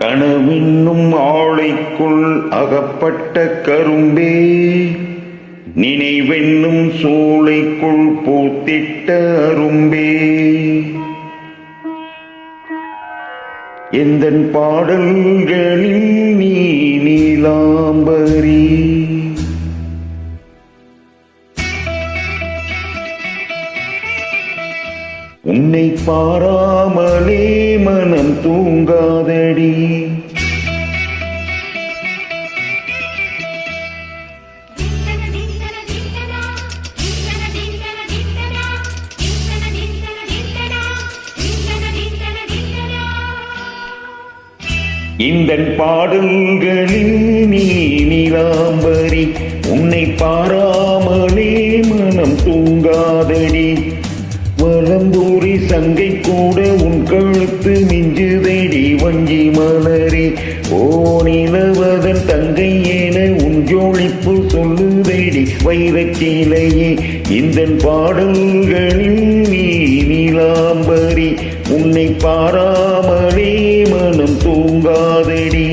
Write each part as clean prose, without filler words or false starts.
கனவென்னும் ஆளைக்குள் அகப்பட்ட கரும்பே, நினைவென்னும் சூளைக்குள் பூத்திட்ட அரும்பே, எந்தன் பாடல்களில் நீ நீலாம்பரி. உன்னை பாராமலே மனம் தூங்காதடி. இந்தன் பாடல்களில் நீ நீலாம்பரி. உன்னை பாராமலே மனம் தூங்காதடி. வலம்பூரி சங்கை கூட உன் கழுத்து மிஞ்சுதடி வஞ்சி மலரே. ஓ நிலவதன் தங்கை என உன் ஜோளிப்பு சொல்லுதடி வைரச்சீலையே. இந்தன் பாடல்களில் நீ நீலாம்பரி. உன்னை பாராமலே மனம் தூங்காதடி.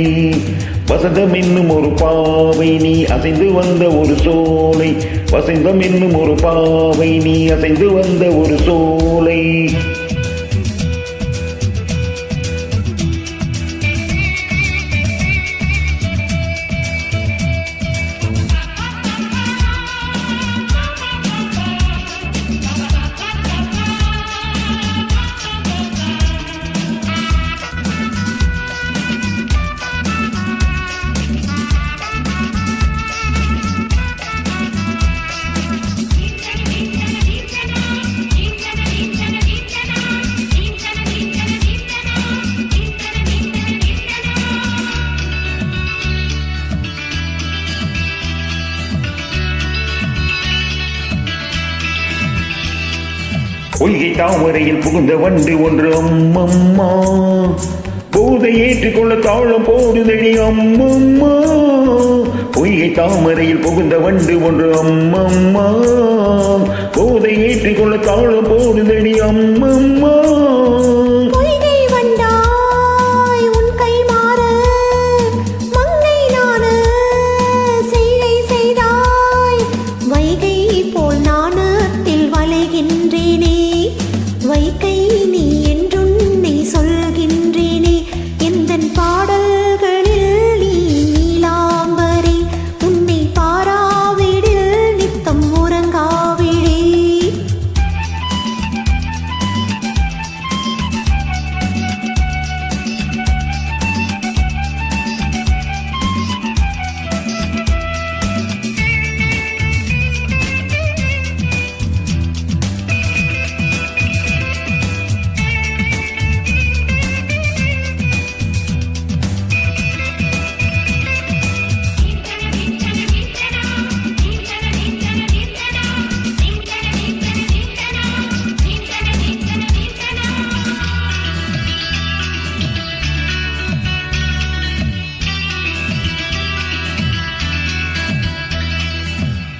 வசந்தம் என்னும் ஒரு பாவை நீ அசைந்து வந்த ஒரு சோலை. வசந்தம் என்னும் ஒரு பாவை நீ அசைந்து வந்த ஒரு சோலை. பொய்கை தாமரையில் புகுந்த வண்டு ஒன்று அம்மம்மா. போதை ஏற்றுக்கொள்ள தாழம் போடுதடி அம்மம்மா. பொய்கை தாமரையில் புகுந்த வண்டு ஒன்று அம்மம்மா. போதை ஏற்றுக்கொள்ள தாழம் போடுதடி அம்மம்மா. வைகை நீ என்றுன்னை சொல்கின்றேனே. எந்தன் பாடல்களில் நீ நீலாம்பரி. உன்னை பாராவிடில் நித்தம் உறங்காவிடே.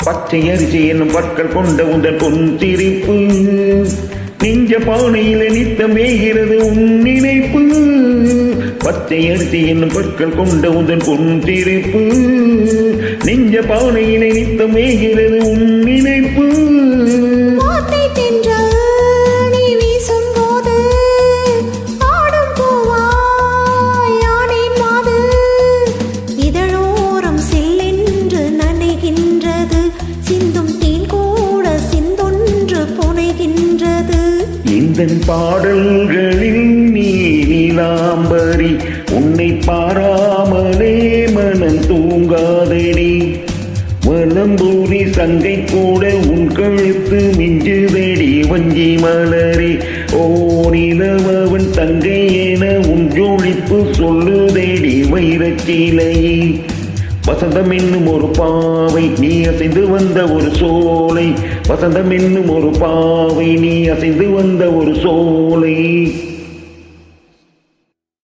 பச்சை அரிசி என்னும் பற்கள் கொண்ட உந்தன் பொன் சிரிப்பு. நெஞ்ச பானையில நித்தம் மேகிறது உன் நினைப்பு. பச்சை அரிசி என்னும் பற்கள் கொண்ட உந்தன் பொன் சிரிப்பு. நெஞ்ச பானையில நித்தம் மேகிறது உன் நினைப்பு. இந்தன் பாடல்களில் நீ நீலாம்பரி. உன்னை பாராமலே மனம் தூங்காதடி. வலம்பூரி சங்கை கூட உன் கழுத்து மிஞ்சுதடி வஞ்சி மலரே. ஓ நிலவன் தங்கை என உன் ஜோளிப்பு சொல்லுதடி வைரச்சீலையே. வசந்தம் என்னும் ஒரு பாவை நீ அசைந்து வந்த ஒரு சோலை. வசந்தம் என்னும் ஒரு பாவை நீ அசைந்து வந்த ஒரு சோலை.